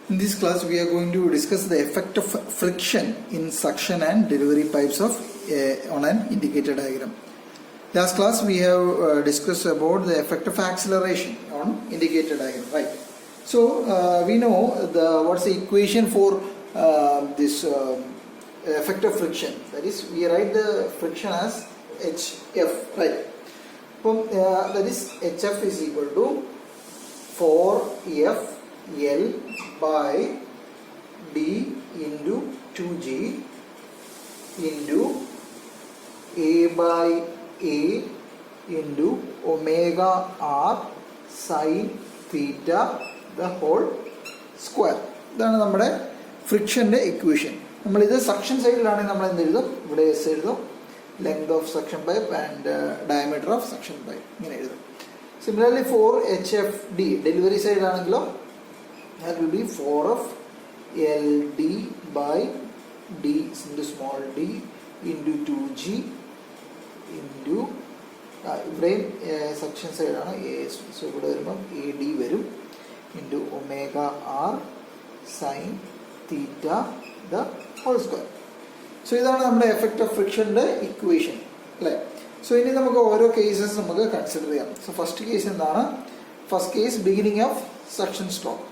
In this class, we are going to discuss the effect of friction in suction and delivery pipes of on an indicator diagram. Last class, we have discussed about the effect of acceleration on indicator diagram, right? So we know what's the equation for this effect of friction. That is, we write the friction as HF, right? That is, HF is equal to 4F L by D into 2G into A by A into omega R sin theta the whole square. ഇതാണ് നമ്മുടെ ഫ്രിക്ഷൻ്റെ equation. നമ്മളിത് suction സൈഡിലാണെങ്കിൽ നമ്മൾ എന്ത് എഴുതും? ഇവിടെ S എഴുതും, length of suction pipe and diameter of suction pipe ഇങ്ങനെ എഴുതും. Similarly for H F D delivery സൈഡിലാണെങ്കിലോ that will be 4 of LD by D into small d into 2G into ഇവിടെയും സെക്ഷൻ സൈഡാണ് എ എസ്, സോ ഇവിടെ വരുമ്പം A D വരും into omega R sine theta the whole square. So ഇതാണ് നമ്മുടെ effect of ഫ്രിക്ഷൻ്റെ equation അല്ലേ. So ഇനി നമുക്ക് ഓരോ കേസസ് നമുക്ക് കൺസിഡർ ചെയ്യാം. സോ ഫസ്റ്റ് കേസ് എന്താണ്? First case beginning of suction stroke.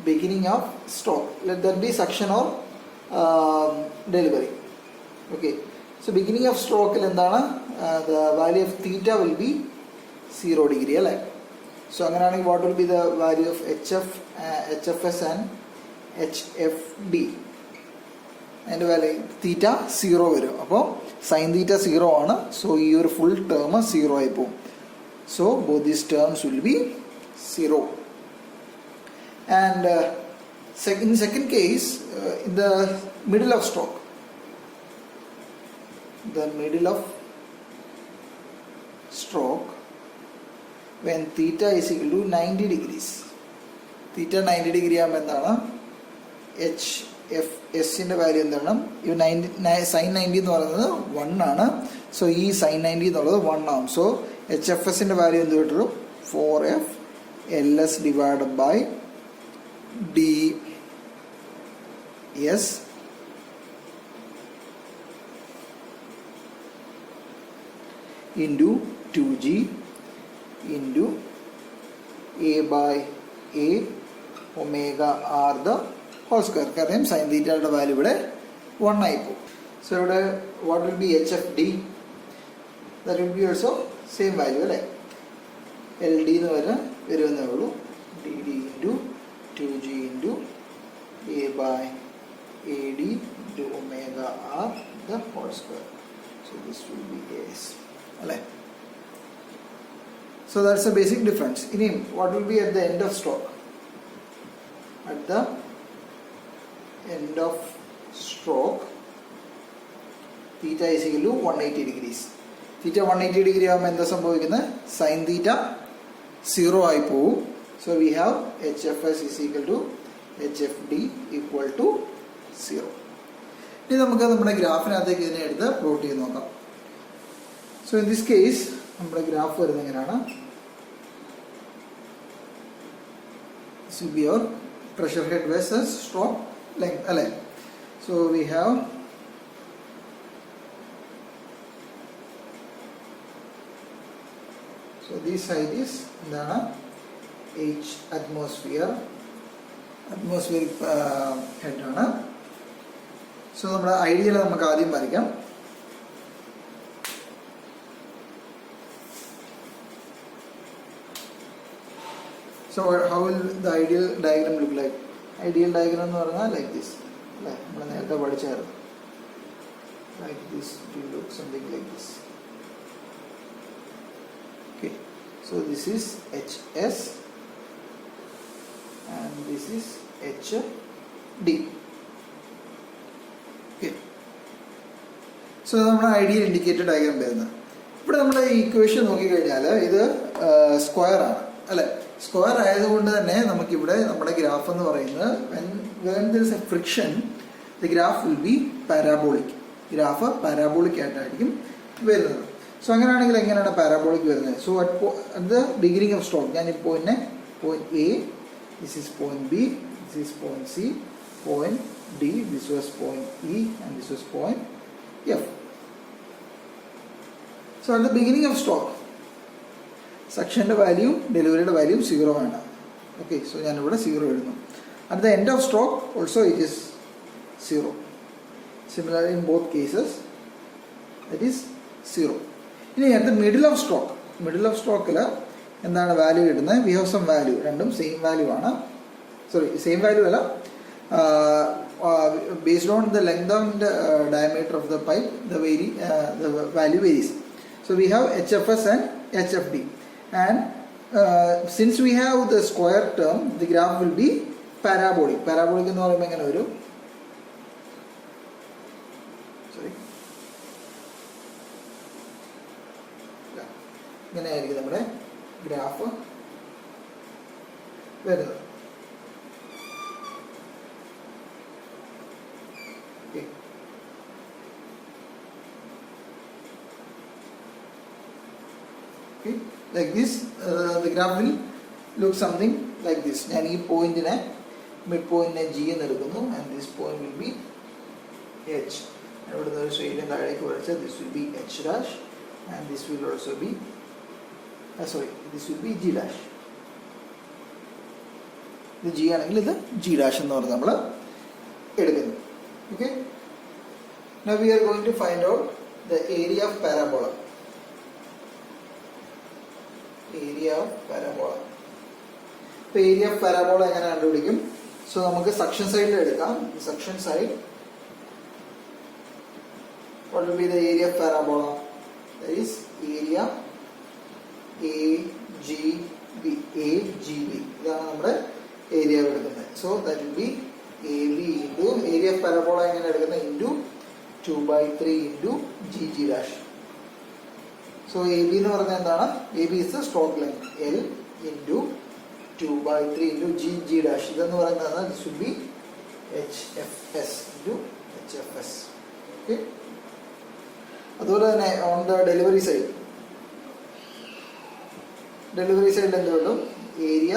Beginning of stroke, let that be suction or delivery. Okay, so beginning of stroke endana the value of theta will be 0 degree alle. So anganaaneങ്കിൽ what will be the value of HF, HFS and HFD and value theta 0 വരും. അപ്പോൾ sin theta 0 ആണ്. So ഈ ഒരു full term 0 ആയി പോകും. So both these terms will be 0. And in second case, in the middle of stroke, when theta is equal to 90 degrees, theta 90 degree ആകുമ്പോൾ എന്താണ്? HFS ൻ്റെ വാല്യൂ എന്താണ്? ഈ sin 90 എന്ന് പറയുന്നത് 1 ആണ്. സോ ഈ sin 90 എന്നുള്ളത് 1 ആവും. സോ HFS ൻ്റെ വാല്യൂ എന്ത് കിട്ടും? 4F LS divided by ds into 2G into A by A omega R the whole square. കാരണം sin theta യുടെ വാല്യൂ ഇവിടെ 1 ആയി പോകും. സോ ഇവിടെ what will be HFD? that will be also same value അല്ലേ. LD എന്ന് വരുന്നേ ഉള്ളൂ. DD into 2G into A by AD into omega R the whole square. So this will be AS. So that's the basic difference. What will be at the end of stroke? At the end of stroke, theta is equal to 180 degrees. Theta 180 degree ആകുമ്പോൾ എന്താ സംഭവിക്കുന്നത്? Sin theta 0 ആയി പോകും. So we have HFS is equal to HFD equal to 0. ഇനി നമുക്ക് നമ്മുടെ ഗ്രാഫിനകത്തേക്ക് ഇതിനെ എടുത്ത് പ്ലോട്ട് ചെയ്ത് നോക്കാം. സോ ഇൻ ദിസ് കേസ് നമ്മുടെ ഗ്രാഫ് വരുന്നത് എങ്ങനെയാണ്? This will be your pressure head versus stroke length അല്ലേ. So we have this side is എന്താണ്? H atmospheric head ആണ്. സോ നമ്മുടെ ഐഡിയൽ നമുക്ക് ആദ്യം വരയ്ക്കാം. So how will the ideal diagram look like? Ideal diagram എന്ന് പറഞ്ഞാൽ ലൈക്ക് ദിസ് അല്ലേ, നമ്മൾ നേരത്തെ പഠിച്ചായിരുന്നു. Like this it will look something like this. Okay, so this is HS and this is HD. Okay, so നമ്മുടെ ideal indicator diagram വരുന്നത്. ഇവിടെ നമ്മുടെ ഇക്വേഷൻ നോക്കിക്കഴിഞ്ഞാൽ ഇത് സ്ക്വയർ ആണ് അല്ലെ. സ്ക്വയർ ആയതുകൊണ്ട് തന്നെ നമുക്കിവിടെ നമ്മുടെ ഗ്രാഫ് എന്ന് പറയുന്നത് when there is a friction the graph will be parabolic. Graph parabolic ആയിട്ടായിരിക്കും വരുന്നത്. സോ അങ്ങനെയാണെങ്കിൽ എങ്ങനെയാണ് പാരാബോളിക് വരുന്നത്? So at the beginning of stroke ഞാൻ ഈ point A this is point B, this is point C, point D, this was point E, and this was point F. So at the beginning of stroke, suction value, delivery value 0 ആണ്. Okay, so ഞാൻ ഇവിടെ 0 എഴുതുന്നു. At the end of stroke also it is 0. Similarly in both cases that is 0. ഇനി at the middle of stroke എന്താണ് value ഇടുന്നത്? We have some value. രണ്ടും same value ആണ്. Sorry, same value അല്ല. Based on the length and diameter of the pipe, the value varies. So we have HFS and HFD, and since we have the square term, the graph will be parabolic. Parabolic എന്ന് പറയുമ്പോൾ എങ്ങനെ വരും? Sorry, ഇങ്ങനെയായിരിക്കും നമ്മുടെ graph വരുന്നത്. Like this, the graph will look something like this. ഞാൻ ഈ പോയിന്റിനെ മിഡ് പോയിന്റിനെ G എന്ന് എടുക്കുന്നു, and this point will be H. ഇവിടെ നിന്ന് ഒരു സ്ട്രെയിറ്റ് താഴേക്ക് വരച്ചാൽ this will be H dash, and this will also be this will be G dash. ഇത് G ആണെങ്കിൽ ഇത് G dash എന്ന് പറഞ്ഞ് നമ്മൾ എടുക്കുന്നു. Okay. Now we are going to find out the area of parabola. Area of parabola. ഇപ്പോൾ area of parabola എങ്ങനെ കണ്ടുപിടിക്കും? സോ നമുക്ക് സക്ഷൻ സൈഡിൽ എടുക്കാം. Suction side, what will be the area of parabola? That is area AGB. ഇതാണ് നമ്മുടെ area എടുക്കുന്നത്. So that will B AB into area of parabola എങ്ങനെ എടുക്കുന്നത്? Into 2/3 into GG dash. So AB എന്ന് പറഞ്ഞാൽ എന്താണ്? AB is the stroke length, L into 2/3 into GG dash. ഇതെന്ന് പറയുന്നത് this will be HFS into HFS. Okay. അതുപോലെ തന്നെ on the delivery side എന്ത് കിട്ടും? ഏരിയ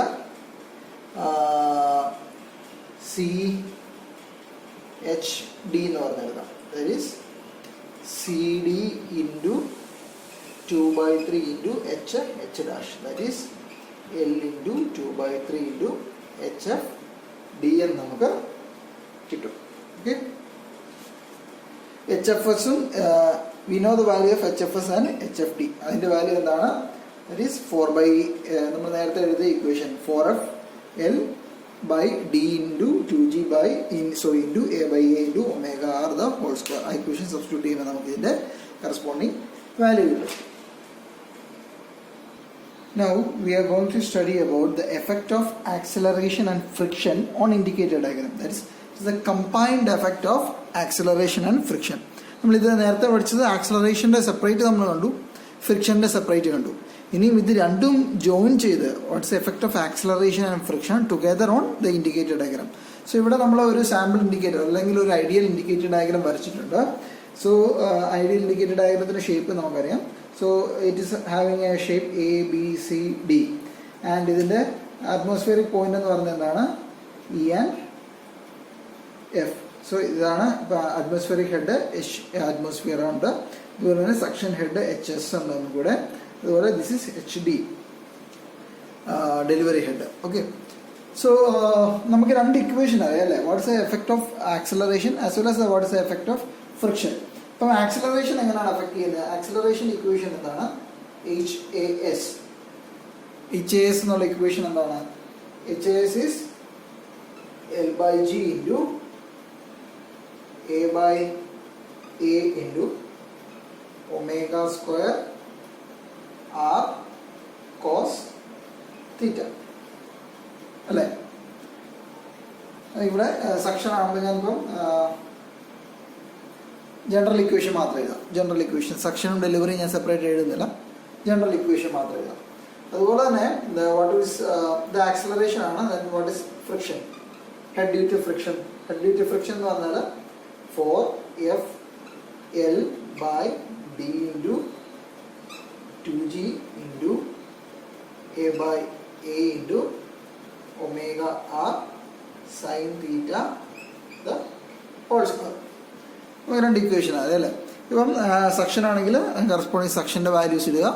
CHD എന്ന് പറഞ്ഞെടുക്കാം. That is CD into 2/3 into H dash. That is L into 2/3 into HFD എന്ന് നമുക്ക് കിട്ടും. Okay. HFS we know the value of HFS and HFD. അതിന്റെ value എന്താണ്? That is 4 നമ്മൾ നേരത്തെ എഴുതിയ equation 4F L by D into 2G by into A by A into omega R the whole square. ആ equation substitute ചെയ്യുമ്പോൾ നമുക്ക് ഇതിന്റെ corresponding value കിട്ടും. Now we are going to study about the effect of acceleration and friction on indicator diagram. That is the combined effect of acceleration and friction. നമ്മൾ ഇത് നേരത്തെ പഠിച്ചത് ആക്സലറേഷൻ്റെ separate നമ്മൾ കണ്ടു, ഫ്രിക്ഷൻ്റെ സെപ്പറേറ്റ് കണ്ടു. ഇനിയും ഇത് രണ്ടും ജോയിൻ ചെയ്ത് what's effect of acceleration and friction together on the indicator diagram. So ഇവിടെ നമ്മൾ ഒരു സാമ്പിൾ ഇൻഡിക്കേറ്റർ അല്ലെങ്കിൽ ഒരു ഐഡിയൽ ഇൻഡിക്കേറ്റർ ഡയഗ്രാം വരച്ചിട്ടുണ്ട്. സോ ഐഡിയൽ ഇൻഡിക്കേറ്റർ ഡയഗ്രത്തിൻ്റെ ഷേപ്പ് നമുക്കറിയാം. So it is having a shape ABCD, and ഇതിൻ്റെ അറ്റ്മോസ്ഫിയറിക് പോയിന്റ് എന്ന് പറഞ്ഞത് എന്താണ്? E and F. സോ ഇതാണ് അറ്റ്മോസ്ഫിയറിക് ഹെഡ് അറ്റ്മോസ്ഫിയർ ഉണ്ട്. അതുപോലെ തന്നെ സക്ഷൻ ഹെഡ് HS ഉണ്ട് ഒന്നും കൂടെ. അതുപോലെ this is HD delivery head. Okay. So നമുക്ക് രണ്ട് ഇക്വേഷൻ അറിയാം അല്ലേ? What's the effect of acceleration as well as what's the effect of friction. അപ്പം ആക്സലറേഷൻ എങ്ങനെയാണ് എഫക്ട് ചെയ്യുന്നത്? ആക്സലറേഷൻ ഇക്വേഷൻ എന്താണ്? HAS എന്നുള്ള ഇക്വേഷൻ എന്താണ്? HAS is L/G into A/A into omega square R cos theta അല്ലേ? ഇവിടെ സെക്ഷൻ ആകുമ്പോൾ ഞാനിപ്പം ജനറൽ ഇക്വേഷൻ മാത്രം എഴുതാം. ജനറൽ ഇക്വേഷൻ സെക്ഷനും ഡെലിവറി ഞാൻ സെപ്പറേറ്റ് എഴുതുന്നില്ല, ജനറൽ ഇക്വേഷൻ മാത്രം എഴുതാം. അതുപോലെ തന്നെ വാട്ട് ഈസ് ദ ആക്സലറേഷൻ ആണ്. What is friction? Head due to friction. Head due to friction എന്ന് പറഞ്ഞാൽ 4FL/D into 2G into A/A into omega r sin theta the whole square. രണ്ട് equation ആണ് അല്ലേ. ഇപ്പം സെക്ഷൻ ആണെങ്കിൽ കറസ്പോണ്ടിങ് സെക്ഷൻ്റെ വാല്യൂസ് ഇടുക,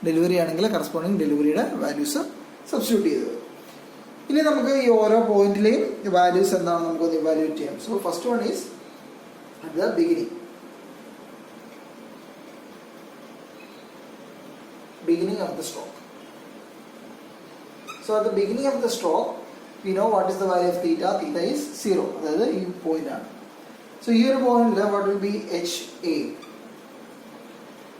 delivery ആണെങ്കിൽ കറസ്പോണ്ടിങ് ഡെലിവറിയുടെ വാല്യൂസ് സബ്സ്റ്റിറ്റ്യൂട്ട് ചെയ്ത്. ഇനി നമുക്ക് ഈ ഓരോ പോയിന്റിലെയും വാല്യൂസ് എന്താണെന്ന് നമുക്കൊന്ന് ഇവാലുവേറ്റ് ചെയ്യാം. So first one is at the beginning of the stroke. So at the beginning of the stroke, we know what is the value of theta. Theta is 0. അതായത് ഈ പോയിന്റ് ആണ്. സോ ഈ ഒരു പോയിന്റിൽ what will be H A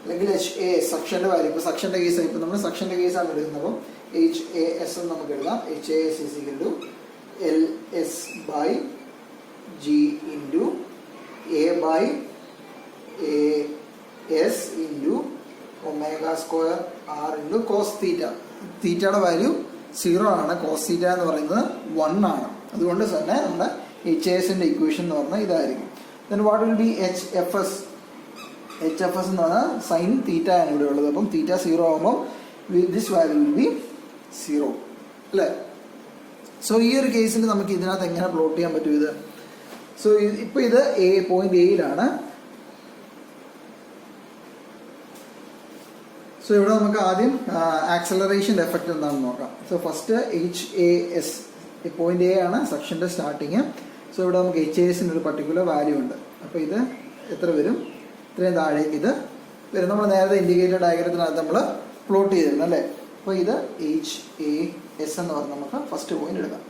അല്ലെങ്കിൽ H A സെക്ഷൻ്റെ value. ഇപ്പോൾ സെക്ഷൻ്റെ case ഇപ്പോൾ നമ്മൾ സെക്ഷൻ്റെ കേസാണ് എടുക്കുന്നത്. അപ്പം എച്ച് എ എസ് എന്ന് നമുക്ക് എഴുതാം. H A S is equal to L S by G into A by A S into omega square R into cos theta. തീറ്റയുടെ വാല്യൂ 0 ആണ്. കോസ് തീറ്റ എന്ന് പറയുന്നത് 1 ആണ്. അതുകൊണ്ട് തന്നെ നമ്മുടെ എച്ച് എസിൻ്റെ ഇക്വേഷൻ എന്ന് പറഞ്ഞാൽ ഇതായിരിക്കും. Then what will be H F S. H F S എന്ന് പറഞ്ഞാൽ സൈൻ തീറ്റ ആണ് ഇവിടെ ഉള്ളത്. അപ്പം തീറ്റ 0 ആകുമ്പോൾ ദിസ് വാല്യൂ വിൽ ബി 0 അല്ലേ. സോ ഈ ഒരു കേസിൽ നമുക്ക് ഇതിനകത്ത് എങ്ങനെ പ്ലോട്ട് ചെയ്യാൻ പറ്റും ഇത്? സോ ഇപ്പോൾ ഇത് പോയിന്റ് എയിലാണ്. സോ ഇവിടെ നമുക്ക് ആദ്യം ആക്സലറേഷൻ്റെ എഫക്റ്റ് എന്താണെന്ന് നോക്കാം. So first H A S point A ആണ് സെക്ഷൻ്റെ സ്റ്റാർട്ടിങ്. സോ ഇവിടെ നമുക്ക് എച്ച് എ എസിന് ഒരു പർട്ടിക്കുലർ വാല്യൂ ഉണ്ട്. അപ്പോൾ ഇത് എത്ര വരും? ഇത്രയും താഴേക്ക് ഇത് വരും. നമ്മൾ നേരത്തെ ഇൻഡിക്കേറ്റർ ഡയഗ്രത്തിനകത്ത് നമ്മൾ പ്ലോട്ട് ചെയ്തിരുന്നു അല്ലേ. അപ്പോൾ ഇത് എച്ച് എ എസ് എന്ന് പറഞ്ഞ് നമുക്ക് ഫസ്റ്റ് പോയിന്റ് എടുക്കാം.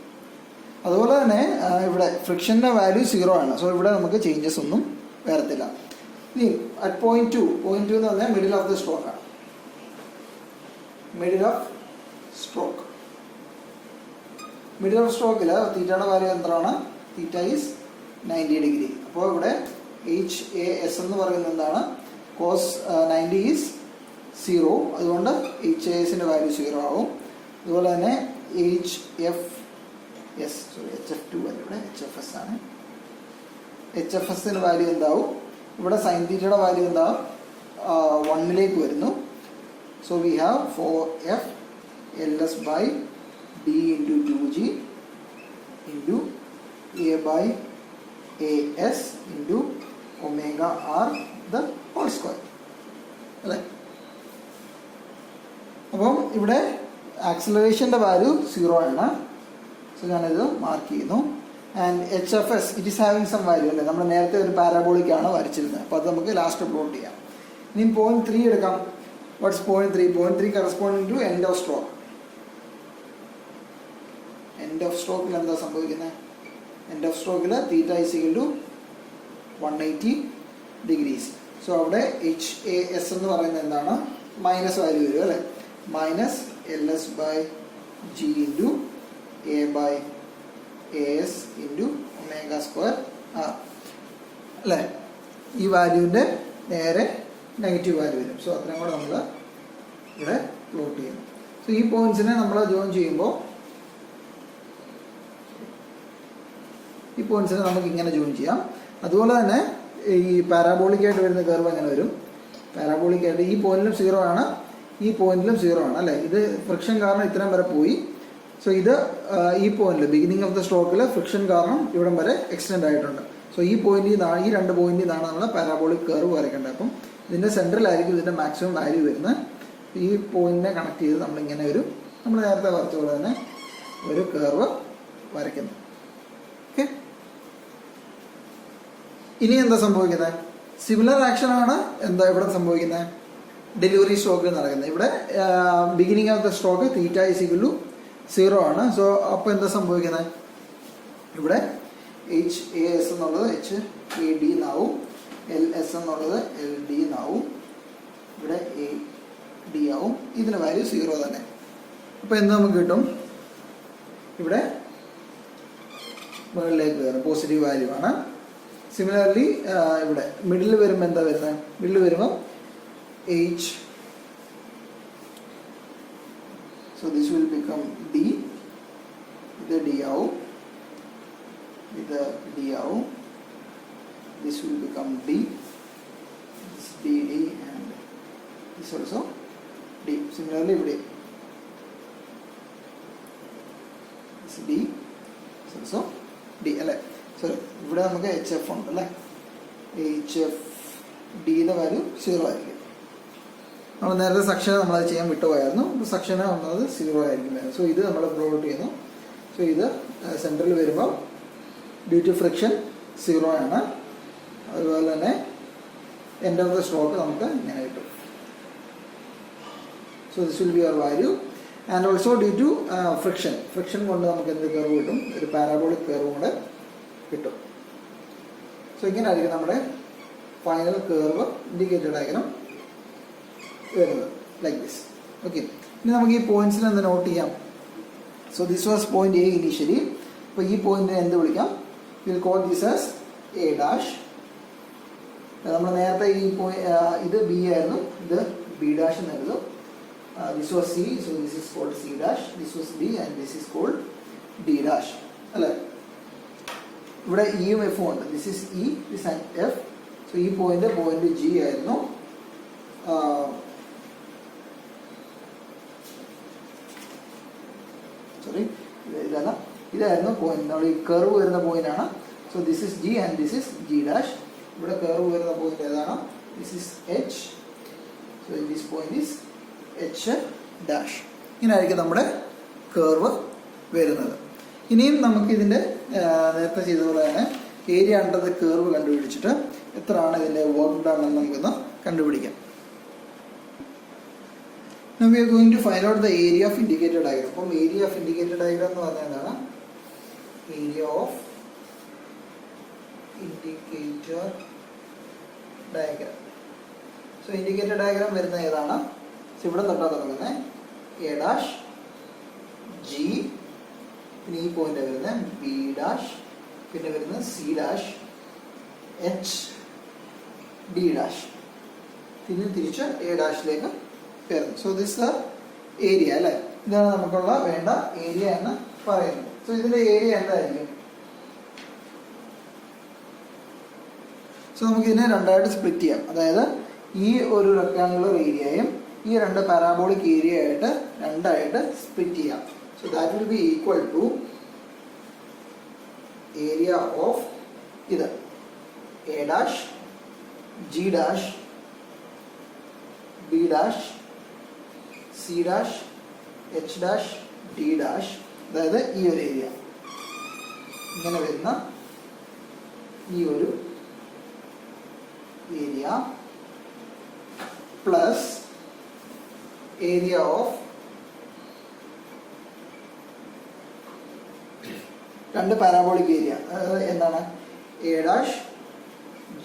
അതുപോലെ തന്നെ ഇവിടെ ഫ്രിക്ഷൻ്റെ വാല്യൂ 0 ആണ്. സോ ഇവിടെ നമുക്ക് ചേഞ്ചസ് ഒന്നും വരത്തില്ല. ഇനി അറ്റ് പോയിന്റ് 2 എന്ന് പറഞ്ഞാൽ മിഡിൽ ഓഫ് ദ സ്ട്രോക്ക് ആണ്. Middle of stroke. Middle of സ്ട്രോക്കിൽ തീറ്റയുടെ വാല്യൂ എന്താണ്? Theta is 90 degree. അപ്പോൾ ഇവിടെ എച്ച് എ എസ് എന്ന് പറയുന്നത് എന്താണ്? Cos 90 is 0. അതുകൊണ്ട് എച്ച് എ എസിൻ്റെ വാല്യൂ 0 ആവും. അതുപോലെ തന്നെ H F S H F to അല്ല, ഇവിടെ എച്ച് എഫ് എസ് ആണ്. എച്ച് എഫ് എസിൻ്റെ വാല്യൂ എന്താവും? ഇവിടെ സൈൻ തീറ്റയുടെ വാല്യൂ എന്താവും? 1 വരുന്നു. So we have 4f ls by d into 2g into a by as into omega r the whole square അല്ലേ. അപ്പം ഇവിടെ ആക്സിലറേഷൻ്റെ വാല്യൂ 0 ആണ്. സോ ഞാനിത് മാർക്ക് ചെയ്യുന്നു. And H F S it is having some value അല്ലേ. നമ്മൾ നേരത്തെ ഒരു പാരാബോളിക്കാണ് വരച്ചിരുന്നത്. അപ്പോൾ അത് നമുക്ക് ലാസ്റ്റ് പ്ലോട്ട് ചെയ്യാം. ഇനി പോയിന്റ് 3 എടുക്കാം. What's point 3? Point 3 corresponding to end of stroke. End of stroke എന്താ സംഭവിക്കുന്നത്? End of stroke തീറ്റ is equal to 180 degrees. So അവിടെ എച്ച് എ എസ് എന്ന് പറയുന്നത് എന്താണ്? മൈനസ് വാല്യൂ വരും അല്ലേ. Minus L S by G into A by A S into omega square R അല്ലേ. ഈ വാല്യൂവിൻ്റെ നേരെ നെഗറ്റീവ് വാല്യൂ വരും. സോ അത്രയും കൂടെ നമ്മൾ ഇവിടെ പ്ലോട്ട് ചെയ്യും. സോ ഈ പോയിന്റ്സിനെ നമ്മൾ ജോയിൻ ചെയ്യുമ്പോൾ ഈ പോയിന്റ്സിനെ നമുക്ക് ഇങ്ങനെ ജോയിൻ ചെയ്യാം. അതുപോലെ തന്നെ ഈ പാരാബോളിക്കായിട്ട് വരുന്ന കർവ് എങ്ങനെ വരും? പാരാബോളിക്കായിട്ട് ഈ പോയിന്റിലും 0 ആണ്, ഈ പോയിന്റിലും 0 ആണ് അല്ലേ. ഇത് ഫ്രിക്ഷൻ കാരണം ഇത്രയും വരെ പോയി. സോ ഇത് ഈ പോയിന്റിൽ ബിഗിനിങ് ഓഫ് ദ സ്ട്രോക്കിൽ ഫ്രിക്ഷൻ കാരണം ഇവിടം വരെ എക്സ്റ്റെൻഡ് ആയിട്ടുണ്ട്. സോ ഈ പോയിന്റിൽ നിന്നാണ്, ഈ 2 പോയിന്റിൽ നിന്നാണ് നമ്മൾ പാരാബോളിക് കർവ് വരയ്ക്കേണ്ടത്. അപ്പം ഇതിൻ്റെ സെൻട്രലായിരിക്കും ഇതിൻ്റെ മാക്സിമം വാല്യൂ വരുന്നത്. ഈ പോയിന്റിനെ കണക്ട് ചെയ്ത് നമ്മളിങ്ങനെ നമ്മൾ നേരത്തെ വരച്ച പോലെ തന്നെ ഒരു കർവ് വരയ്ക്കുന്നു. ഓക്കെ. ഇനി എന്താ സംഭവിക്കുന്നത്? സിമിലർ ആക്ഷനാണ് എന്താ ഇവിടെ സംഭവിക്കുന്നത്? ഡെലിവറി സ്ട്രോക്കിൽ നടക്കുന്നത്. ഇവിടെ beginning of the stroke theta is equal to 0 ആണ്. സോ അപ്പോൾ എന്താ സംഭവിക്കുന്നത്? ഇവിടെ എച്ച് എ എസ് എന്നുള്ളത് എച്ച് എ ഡി എന്നാവും. എൽ എസ് എന്നുള്ളത് എൽ ഡി എന്നാവും. ഇവിടെ എ ഡി ആവും. ഇതിന് വാല്യൂ 0 തന്നെ. അപ്പോൾ എന്ത് നമുക്ക് കിട്ടും? ഇവിടെ മുകളിലേക്ക് കയറും, പോസിറ്റീവ് വാല്യൂ ആണ്. സിമിലർലി ഇവിടെ മിഡിൽ വരുമ്പോൾ എന്താ വരുന്നത്? മിഡിൽ വരുമ്പോൾ H, so this will become D. ഇത് ഡി ആവും, ഇത് ഡി ആവും. This will become D, this D, and this also D. Similarly, ഇവിടെ this ഡി സോ ഡി അല്ലേ. സോറി, ഇവിടെ നമുക്ക് എച്ച് എഫ് ഉണ്ട് അല്ലേ. എച്ച് എഫ് ഡിയുടെ വാല്യൂ 0 ആയിരിക്കും. നമ്മൾ നേരത്തെ സെക്ഷന് നമ്മളത് ചെയ്യാൻ വിട്ടുപോയായിരുന്നു. സെക്ഷന് വന്നത് 0 ആയിരിക്കും. സോ ഇത് നമ്മൾ പ്ലോട്ട് ചെയ്യുന്നു. സോ ഇത് സെൻറ്ററിൽ വരുമ്പോൾ ഡ്യൂ ടു ഫ്രിക്ഷൻ 0 ആണ്. അതുപോലെ തന്നെ എൻഡ് ഓഫ് ദ സ്ട്രോക്ക് നമുക്ക് ഇങ്ങനെ കിട്ടും. So this will be your value. And also due to friction കൊണ്ട് നമുക്ക് എന്ത് കർവ് കിട്ടും, ഒരു പാരാബോളിക് കർവ് കൂടെ കിട്ടും. സോ ഇങ്ങനെ ആയിരിക്കും നമ്മുടെ ഫൈനൽ കർവ് ഇൻഡിക്കേറ്റർ ഡയഗ്രം വരുന്നത്, ലൈക്ക് ദിസ്. ഓക്കെ, ഇനി നമുക്ക് ഈ പോയിന്റ്സിനെ ഒന്ന് നോട്ട് ചെയ്യാം. So this was point A initially. അപ്പോൾ ഈ പോയിന്റിനെ എന്ത് വിളിക്കാം, will call this as A dash. നമ്മൾ നേരത്തെ ഈ ഇത് ബി ആയിരുന്നു, ഇത് ബി ഡാഷ് എന്ന് എഴുതും. This was C, so this is called C dash. This was D and this is called D dash അല്ലേ. ഇവിടെ ഇയും എഫും ഉണ്ട്. This is E, this and F. So ഈ പോയിന്റ് ജി ആയിരുന്നു. സോറി, ഇതല്ല, ഇതായിരുന്നു പോയിന്റ്. നമ്മൾ ഈ കർവ് വരുന്ന പോയിന്റ് ആണ്. So this is G and this is G dash. ഇവിടെ കർവ് വരുന്ന പോയിന്റ് ഏതാണ്, this is H. So this point is H dash. ഇങ്ങനെയായിരിക്കും നമ്മുടെ കർവ് വരുന്നത്. ഇനിയും നമുക്ക് ഇതിൻ്റെ നേരത്തെ ചെയ്തതുപോലെ തന്നെ ഏരിയ അണ്ടർ ദ കർവ് കണ്ടുപിടിച്ചിട്ട് എത്രയാണ് ഇതിൻ്റെ വർക്ക് ഡൺ എന്ന് നമുക്കൊന്ന് കണ്ടുപിടിക്കാം. Now we are going to find out the area of indicator diagram. അപ്പം ഏരിയ ഓഫ് ഇൻഡിക്കേറ്റർ ഡയഗ്രാം എന്ന് പറഞ്ഞാൽ എന്താണ്, area of indicator diagram. So indicator diagram വരുന്ന ഏതാണ്, ഇവിടെ തൊട്ടാ തുടങ്ങുന്നത് എ ഡാഷ് ജി, പിന്നെ ഈ പോയിന്റ് വരുന്നത് ബി ഡാഷ്, പിന്നെ വരുന്നത് C dash H D dash, പിന്നെ തിരിച്ച് എ ഡാഷിലേക്ക് വരുന്നു. സോ ദിസ് ദ ഏരിയ അല്ലേ. ഇതാണ് നമുക്കുള്ള വേണ്ട ഏരിയ എന്ന് പറയുന്നത്. സോ ഇതിന്റെ ഏരിയ എന്തായിരിക്കും, സോ നമുക്ക് ഇതിനെ രണ്ടായിട്ട് സ്പ്ലിറ്റ് ചെയ്യാം. അതായത് ഈ ഒരു റെക്ടാങ്കുലർ ഏരിയയും ഈ രണ്ട് പാരാബോളിക് ഏരിയ ആയിട്ട് രണ്ടായിട്ട് സ്പ്ലിറ്റ് ചെയ്യാം. So that will be equal to area of ഇത് A dash G dash B dash C dash H dash D dash. അതായത് ഈ ഒരു ഏരിയ ഇങ്ങനെ വരുന്ന ഈ ഒരു ഏരിയ പ്ലസ് ഏരിയ ഓഫ് രണ്ട് പാരാബോളിക് ഏരിയ, അതായത് എന്താണ് A dash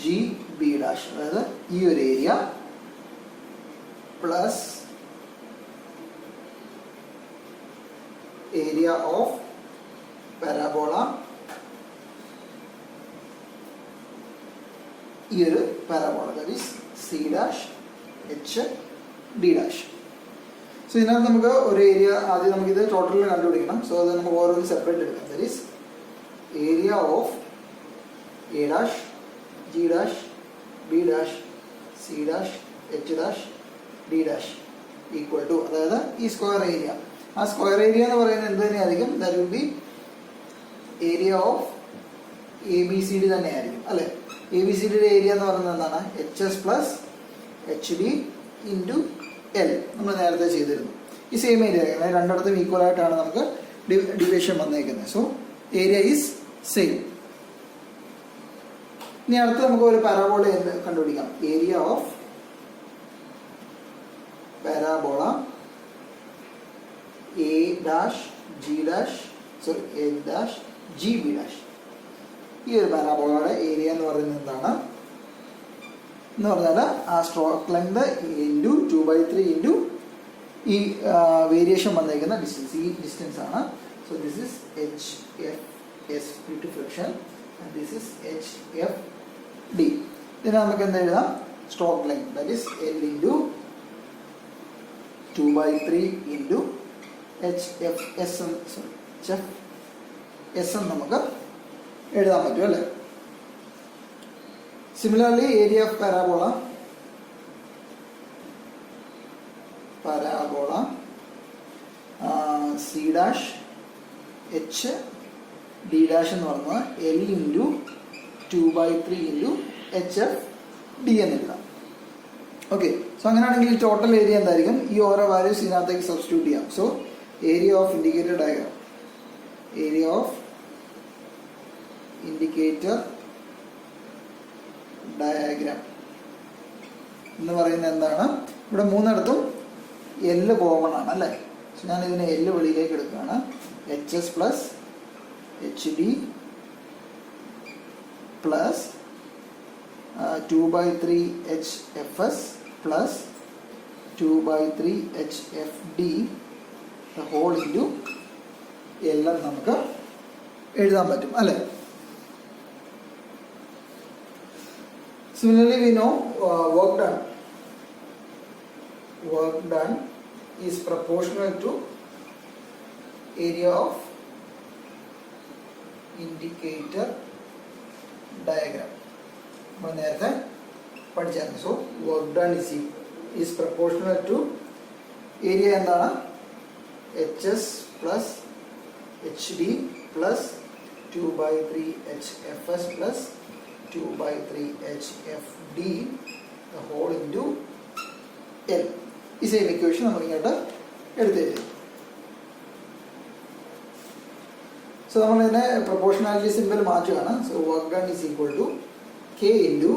G B dash, അതായത് ഈ ഒരു area plus area of parabola ഈ ഒരു parabola, that is C dash H D dash. So ഇതിനകത്ത് നമുക്ക് ഒരു ഏരിയ ആദ്യം നമുക്കിത് ടോട്ടലിൽ കണ്ടുപിടിക്കണം. സോ അത് നമുക്ക് ഓരോന്ന് സെപ്പറേറ്റ് എടുക്കാം. That is area of A dash G dash B dash C dash H dash D dash equal to, അതായത് ഈ സ്ക്വയർ ഏരിയ. ആ സ്ക്വയർ ഏരിയ എന്ന് പറയുന്നത് എന്ത് തന്നെയായിരിക്കും, that will be area of A B C D തന്നെയായിരിക്കും അല്ലേ. A B C ഡിയുടെ ഏരിയ എന്ന് പറയുന്നത് എന്താണ്, H S plus H D into L. നമ്മൾ നേരത്തെ ചെയ്തിരുന്നു. ഈ സെയിം ഏരിയ രണ്ടിടത്തും ഈക്വൽ ആയിട്ടാണ് നമുക്ക് ഡിവിഷൻ വന്നേക്കുന്നത്. So area is same. ഇനി അടുത്ത് നമുക്ക് ഒരു പാരാബോള കണ്ടുപിടിക്കാം. Area of parabola A dash G dash sorry A dash G B dash. ഈ ഒരു പാരാബോളയുടെ ഏരിയ എന്ന് പറയുന്നത് എന്താണ് എന്ന് പറഞ്ഞാൽ ആ സ്ട്രോക്ക് ലെങ്ത് ഇൻറ്റു 2/3 ഇൻറ്റു ഈ വേരിയേഷൻ വന്നേക്കുന്ന ഡിസ്റ്റൻസ്, ഈ ഡിസ്റ്റൻസ് ആണ്. So this is H F S due to friction and this is H F D. ഇതിനെ നമുക്ക് എന്ത് എഴുതാം, stroke length that is L into 2/3 into H F S എന്ന് നമുക്ക് എഴുതാൻ പറ്റും അല്ലേ. Similarly, area of parabola C dash H D dash എന്ന് പറഞ്ഞാൽ L into 2/3 into H F D എന്ന് എഴുതാം. ഓക്കെ, സോ അങ്ങനെയാണെങ്കിൽ ടോട്ടൽ ഏരിയ എന്തായിരിക്കും? ഈ ഓരോ വാല്യൂസ് ഇതിനകത്തേക്ക് സബ്സ്റ്റിറ്റ്യൂട്ട് ചെയ്യാം. So area of indicator diagram, area of indicator diagram എന്ന് പറയുന്നത് എന്താണ്? ഇവിടെ മൂന്നിടത്തും എല്ല് കോമൺ ആണ് അല്ലേ? സോ ഞാൻ ഇതിനെ എല്ല് വെളിയിലേക്ക് എടുക്കുകയാണ്. H S plus H D plus 2/3 H F S plus 2/3 H F D whole into എല്ലാം നമുക്ക് എഴുതാൻ പറ്റും അല്ലേ? Similarly, we know work done is proportional to area of indicator diagram. നമ്മൾ നേരത്തെ പഠിച്ചായിരുന്നു. So work done is proportional to area എന്താണ്? H S plus H D plus 2/3 H F S plus 2/3 H F D whole into L. ഈ same equation നമ്മൾ ഇങ്ങോട്ട് എടുത്തെഴുതി. So നമ്മൾ ഇതിനെ പ്രൊപ്പോർഷണാലിറ്റി സിമ്പിൾ മാറ്റുകയാണ്. So work done is equal to K into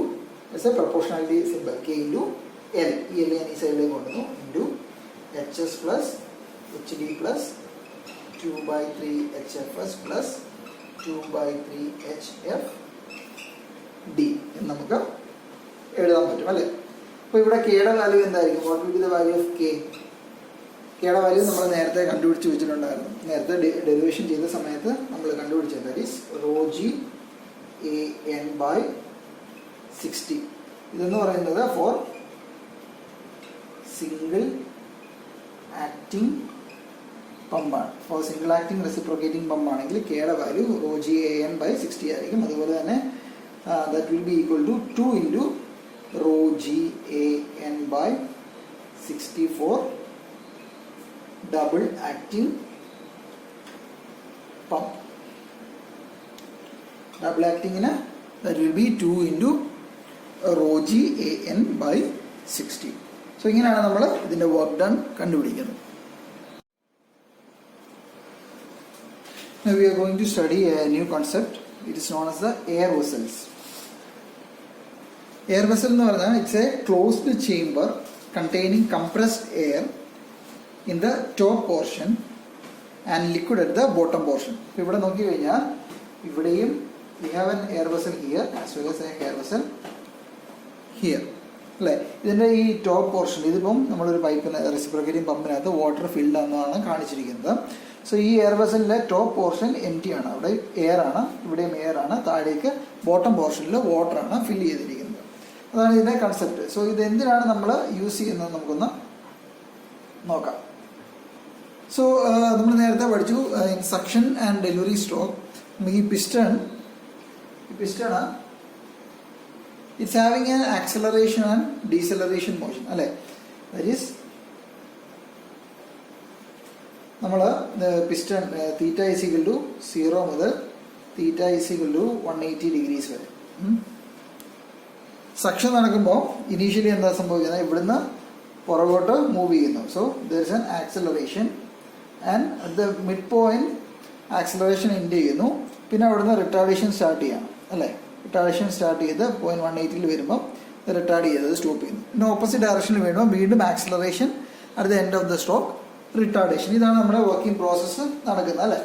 S A proportionality symbol K into L. ഈ L ഞാൻ ഈ സൈഡിലേക്ക് കൊണ്ടുവന്നു into H S plus H D plus 2/3 H F S plus 2/3 H F D എന്ന് നമുക്ക് എഴുതാൻ പറ്റും അല്ലേ? അപ്പോൾ ഇവിടെ കെയുടെ വാല്യൂ എന്തായിരിക്കും? What will be the value of K? കെയുടെ വാല്യൂ നമ്മൾ നേരത്തെ കണ്ടുപിടിച്ച് വെച്ചിട്ടുണ്ടായിരുന്നു. നേരത്തെ ഡെറിവേഷൻ ചെയ്ത സമയത്ത് നമ്മൾ കണ്ടുപിടിച്ചത് that is rho G A N by 60. ഇതെന്ന് പറയുന്നത് ഫോർ സിംഗിൾ ആക്ടിങ് പമ്പാണ്. ഫോർ സിംഗിൾ ആക്ടിങ് റെസിപ്രോക്കേറ്റിംഗ് പമ്പാണെങ്കിൽ കെയുടെ value rho G A N by 60 ആയിരിക്കും. അതുപോലെ തന്നെ that will be equal to 2 into rho g a n by 60 for double acting pump. Double acting in a, that will be 2 into rho g a n by 60. So ഇങ്ങനെയാണ് നമ്മൾ ഇതിന്റെ work done കണ്ടുപിടിക്കുന്നത്. Now we are going to study a new concept. It is known as the air vessels. Air vessel എന്ന് പറഞ്ഞാൽ it's A closed chamber containing compressed air in the top portion and liquid at the bottom portion. ഇവിടെ നോക്കി കഴിഞ്ഞാൽ ഇവിടെയും we have an air vessel here as well as A air vessel here അല്ലേ? ഇതിൻ്റെ ഈ top portion ഇതിപ്പം നമ്മളൊരു പൈപ്പിന് reciprocating പമ്പിനകത്ത് water filled ആണെന്നാണ് കാണിച്ചിരിക്കുന്നത്. സോ ഈ എയർ വെസലിൻ്റെ ടോപ്പ് പോർഷൻ എംറ്റി ആണ്. അവിടെ എയർ ആണ്, ഇവിടെയും എയർ ആണ്. താഴേക്ക് ബോട്ടം പോർഷനിൽ വാട്ടർ ആണ് ഫില്ല് ചെയ്തിരിക്കുന്നത്. അതാണ് ഇതിൻ്റെ കൺസെപ്റ്റ്. സോ ഇത് എന്തിനാണ് നമ്മൾ യൂസ് ചെയ്യുന്നത് നമുക്കൊന്ന് നോക്കാം. സോ നമ്മൾ നേരത്തെ പഠിച്ചു in suction and delivery stroke നമുക്ക് ഈ piston it's having an acceleration and deceleration motion അല്ലേ? ദാറ്റ് ഈസ് നമ്മൾ piston theta is equal to 0 മുതൽ theta is equal to 180 degrees വരെ. സക്ഷൻ നടക്കുമ്പോൾ ഇനീഷ്യലി എന്താ സംഭവിക്കുന്നത്? ഇവിടുന്ന് പുറകോട്ട് മൂവ് ചെയ്യുന്നു. So there is an acceleration and at the mid point acceleration end ചെയ്യുന്നു. പിന്നെ അവിടുന്ന് റിട്ടാർഡേഷൻ സ്റ്റാർട്ട് ചെയ്യണം അല്ലേ? റിട്ടാർഡേഷൻ സ്റ്റാർട്ട് ചെയ്ത് 0.180 വരുമ്പോൾ റിട്ടാർഡ് ചെയ്തത് സ്റ്റോപ്പ് ചെയ്യുന്നു. പിന്നെ ഓപ്പോസിറ്റ് ഡയറക്ഷനിൽ വരുമ്പോൾ വീണ്ടും acceleration at the end of the stroke retardation. ഇതാണ് നമ്മുടെ വർക്കിംഗ് പ്രോസസ്സ് നടക്കുന്നത് അല്ലേ?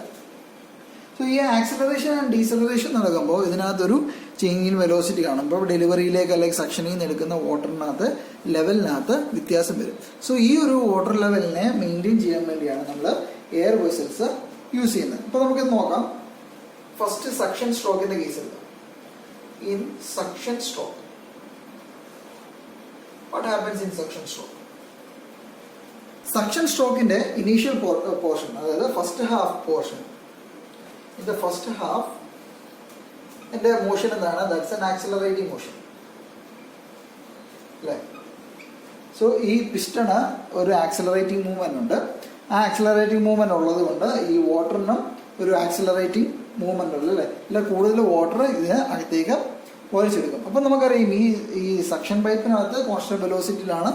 സോ ഈ ആക്സലറേഷൻ ആൻഡ് ഡീസലറേഷൻ നടക്കുമ്പോൾ ഇതിനകത്തൊരു ചേഞ്ച് ഇൻ വെലോസിറ്റി കാണും. ഇപ്പോൾ ഡെലിവറിയിലേക്ക് അല്ലെങ്കിൽ സക്ഷനിൽ നിന്ന് എടുക്കുന്ന വാട്ടറിനകത്ത് ലെവലിനകത്ത് വ്യത്യാസം വരും. സോ ഈ ഒരു വാട്ടർ ലെവലിനെ മെയിൻറ്റെയിൻ ചെയ്യാൻ വേണ്ടിയാണ് നമ്മൾ എയർ വെസൽസ് യൂസ് ചെയ്യുന്നത്. അപ്പോൾ നമുക്കിത് നോക്കാം. ഫസ്റ്റ് സക്ഷൻ സ്ട്രോക്കിന്റെ കേസ് എടുക്കാം. In suction stroke what happens in suction stroke? Suction സ്ട്രോക്കിന്റെ ഇനീഷ്യൽ പോർഷൻ, അതായത് first half portion, in the first half എന്റെ മോഷൻ എന്താണ്? ദാറ്റ്സ് ആൻ ആക്സിലറേറ്റിംഗ് മോഷൻ അല്ലേ? സോ ഈ പിസ്റ്റണ് ഒരു ആക്സിലറേറ്റിംഗ് മൂവ്മെന്റ് ഉണ്ട്. ആ ആക്സിലറേറ്റിംഗ് മൂവ്മെന്റ് ഉള്ളത് കൊണ്ട് ഈ വാട്ടറിനും ഒരു ആക്സിലറേറ്റിംഗ് മൂവ്മെൻ്റ് ഉള്ളു അല്ലേ, ഇല്ല കൂടുതൽ വാട്ടർ ഇതിന് അകത്തേക്ക് വലിച്ചെടുക്കും. അപ്പം നമുക്കറിയാം ഈ സക്ഷൻ പൈപ്പിനകത്ത് കോൺസ്റ്റന്റ് വെലോസിറ്റിയിലാണ്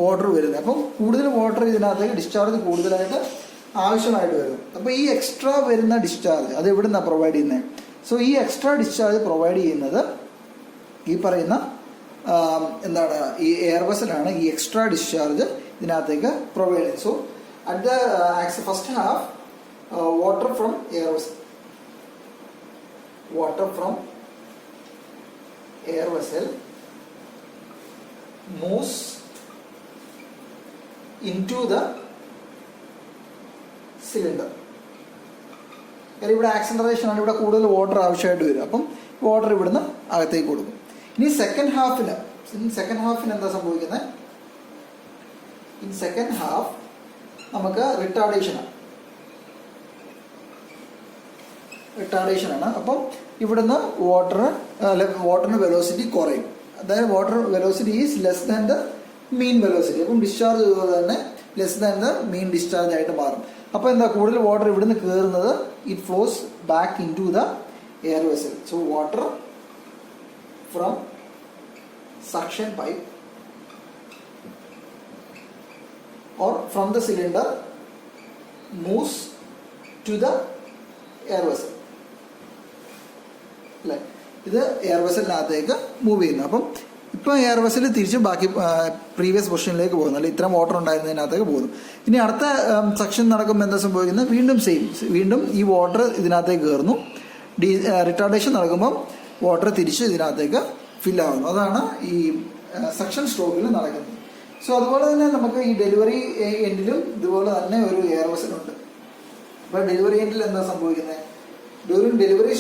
വാട്ടർ വരുന്നത്. അപ്പം കൂടുതൽ വാട്ടർ ഇതിനകത്തേക്ക് ഡിസ്ചാർജ് കൂടുതലായിട്ട് ആവശ്യമായിട്ട് വരും. അപ്പോൾ ഈ എക്സ്ട്രാ വരുന്ന ഡിസ്ചാർജ് അത് എവിടെ നിന്നാണ് പ്രൊവൈഡ് ചെയ്യുന്നത്? സോ ഈ എക്സ്ട്രാ ഡിസ്ചാർജ് പ്രൊവൈഡ് ചെയ്യുന്നത് ഈ പറയുന്ന എന്താണ് ഈ എയർ വെസലാണ് ഈ എക്സ്ട്രാ ഡിസ്ചാർജ് ഇതിനകത്തേക്ക് പ്രൊവൈഡ് ചെയ്യുന്നത്. So at the first half water from air vessel moves into the cylinder. കാര്യം ഇവിടെ ആക്സിലറേഷൻ ആണ്, ഇവിടെ കൂടുതൽ വാട്ടർ ആവശ്യമായിട്ട് വരും. അപ്പം വാട്ടർ ഇവിടുന്ന് അകത്തേക്ക് കൊടുക്കും. ഇനി സെക്കൻഡ് ഹാഫിന് എന്താ സംഭവിക്കുന്നത്? ഇൻ സെക്കൻഡ് ഹാഫ് നമുക്ക് റിട്ടാർഡേഷനാണ്. അപ്പം ഇവിടുന്ന് വാട്ടറിന് വെലോസിറ്റി കുറയും. അതായത് water velocity is less than the mean velocity. അപ്പം ഡിസ്ചാർജ് ചെയ്തത് തന്നെ less than the mean discharge ആയിട്ട് മാറും. അപ്പോൾ എന്താ കൂടുതൽ വാട്ടർ ഇവിടുന്ന് കയറുന്നത്, it flows back into the air vessel. So water from suction pipe or from the cylinder moves to the air vessel. അല്ലേ, ഇത് എയർ വെസലിനകത്തേക്ക് മൂവ് ചെയ്യുന്നു. അപ്പം ഇപ്പോൾ എയർ വെസൽ തിരിച്ച് ബാക്കി പ്രീവിയസ് പൊസിഷനിലേക്ക് പോകുന്നു, അല്ലെങ്കിൽ ഇത്രയും വാട്ടർ ഉണ്ടായിരുന്നതിനകത്തേക്ക് പോകുന്നു. ഇനി അടുത്ത സെക്ഷൻ നടക്കുമ്പോൾ എന്താ സംഭവിക്കുന്നത്? വീണ്ടും ഈ വാട്ടർ ഇതിനകത്തേക്ക് കയറുന്നു. റിട്ടാർഡേഷൻ നടക്കുമ്പം വാട്ടർ തിരിച്ച് ഇതിനകത്തേക്ക് ഫില്ലാവുന്നു. അതാണ് ഈ സെക്ഷൻ സ്ട്രോക്കിൽ നടക്കുന്നത്. സോ അതുപോലെ തന്നെ നമുക്ക് ഈ ഡെലിവറി എൻഡിലും ഇതുപോലെ തന്നെ ഒരു എയർ വെസലുണ്ട്. അപ്പോൾ ഡെലിവറി എൻഡിൽ എന്താ സംഭവിക്കുന്നത്? ഡ്യൂറിങ് ഡെലിവറി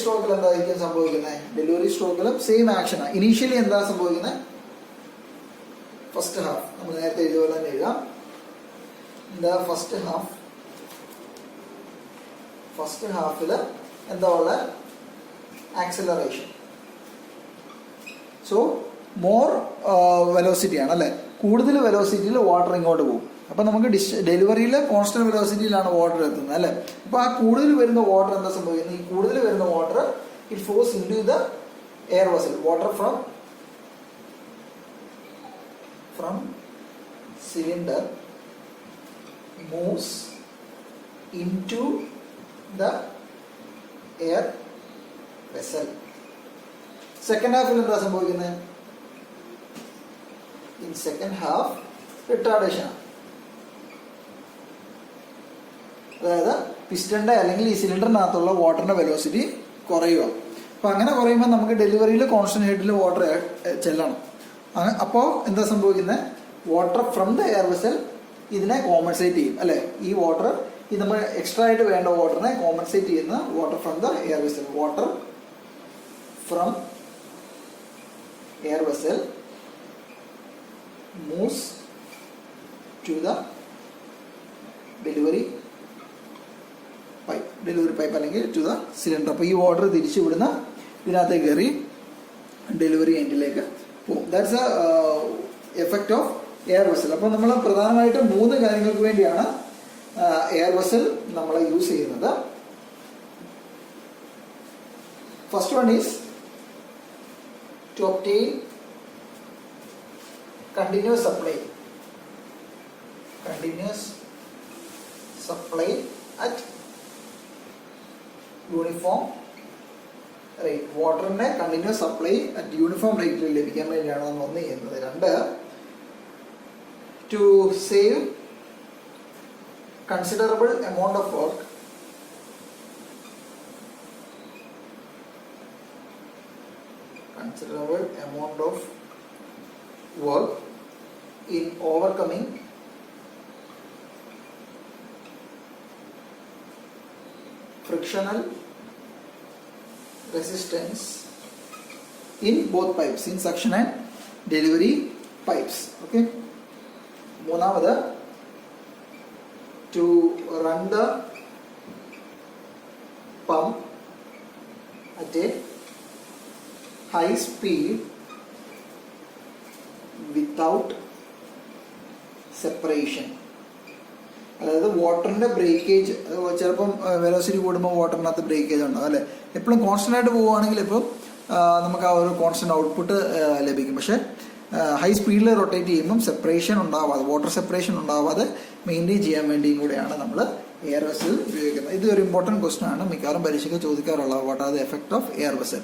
സ്ട്രോക്കിൽ എന്തായിരിക്കും സംഭവിക്കുന്നത്? ഡെലിവറി സ്ട്രോക്കിലും സെയിം ആക്ഷനാണ്. ഇനീഷ്യലി എന്താ സംഭവിക്കുന്നത്? ഫസ്റ്റ് ഹാഫ് നമ്മൾ നേരത്തെ ഇതുപോലെ തന്നെ എഴുതാം. ഫസ്റ്റ് ഹാഫിൽ എന്താ ഉള്ള ആക്സിലറേഷൻ. സോ മോർ വെലോസിറ്റി ആണ് അല്ലേ, കൂടുതൽ വെലോസിറ്റിയിൽ വാട്ടർ ഇങ്ങോട്ട് പോകും. അപ്പം നമുക്ക് ഡെലിവറിയിൽ കോൺസ്റ്റന്റ് വെലോസിറ്റിയിലാണ് വാട്ടർ എത്തുന്നത് അല്ലേ. അപ്പോൾ ആ കൂടുതൽ വരുന്ന വാട്ടർ എന്താ സംഭവിക്കുന്നത്? ഈ കൂടുതൽ വരുന്ന water it flows into the air vessel. Water from cylinder moves into the air vessel. Second ഹാഫിൽ എന്താ സംഭവിക്കുന്നത്? ഇൻ സെക്കൻഡ് ഹാഫ് റിട്ടാർഡേഷൻ, അതായത് പിസ്റ്റന്റെ അല്ലെങ്കിൽ ഈ സിലിണ്ടറിനകത്തുള്ള വാട്ടറിന്റെ വെലോസിറ്റി കുറയുക. അപ്പം അങ്ങനെ കുറയുമ്പോൾ നമുക്ക് ഡെലിവറിയിൽ കോൺസ്റ്റന്റ് ഹെഡിൽ വാട്ടർ ചെല്ലണം. അപ്പോൾ എന്താ സംഭവിക്കുന്നത്? Water from the air vessel ഇതിനെ കോമ്പൻസേറ്റ് ചെയ്യും അല്ലേ. ഈ വാട്ടർ ഇത് നമ്മൾ എക്സ്ട്രാ ആയിട്ട് വേണ്ട വാട്ടറിനെ കോമ്പൻസേറ്റ് ചെയ്യുന്ന water from the air vessel. Water from air vessel moves to the delivery pipe അല്ലെങ്കിൽ ടു ദ സിലിണ്ടർ. അപ്പോൾ ഈ വാട്ടർ തിരിച്ചു വിടുന്ന ഇതിനകത്തേക്ക് കയറി ഡെലിവറി എൻഡിലേക്ക് പോകും. That's a effect of air vessel. അപ്പോൾ നമ്മൾ പ്രധാനമായിട്ടും 3 കാര്യങ്ങൾക്ക് വേണ്ടിയാണ് എയർ വെസൽ നമ്മൾ യൂസ് ചെയ്യുന്നത്. First one is to obtain continuous supply at uniform rate. വാട്ടറിന്റെ കണ്ടിന്യൂസ് സപ്ലൈ അറ്റ് യൂണിഫോം റേറ്റിൽ ലഭിക്കാൻ വേണ്ടിയാണ് നമ്മൾ ഒന്ന് ചെയ്യുന്നത്. 2, to save considerable amount of work in overcoming frictional resistance in both pipes, in suction and delivery pipes. Okay. മൂന്നാമത്, to run the pump at a high speed without separation. അതായത് വാട്ടറിൻ്റെ breakage, ചിലപ്പം വെലോസിറ്റി കൂടുമ്പോൾ വാട്ടറിനകത്ത് breakage ഉണ്ടാകും അല്ലേ. എപ്പോഴും constant ആയിട്ട് പോവുകയാണെങ്കിൽ ഇപ്പം നമുക്ക് ആ ഒരു കോൺസ്റ്റൻ്റ് ഔട്ട്പുട്ട് ലഭിക്കും. പക്ഷേ ഹൈ സ്പീഡിൽ റൊട്ടേറ്റ് ചെയ്യുമ്പം സെപ്പറേഷൻ ഉണ്ടാവാതെ, വാട്ടർ സെപ്പറേഷൻ ഉണ്ടാവാതെ മെയിൻറ്റെയിൻ ചെയ്യാൻ വേണ്ടിയും കൂടെയാണ് നമ്മൾ എയർ വെസൽ ഉപയോഗിക്കുന്നത്. ഇതൊരു ഇമ്പോർട്ടൻറ്റ് ക്വസ്റ്റൻ ആണ്, മിക്കവാറും പരീക്ഷയ്ക്ക് ചോദിക്കാറുള്ളത്. What are the effect of air vessel.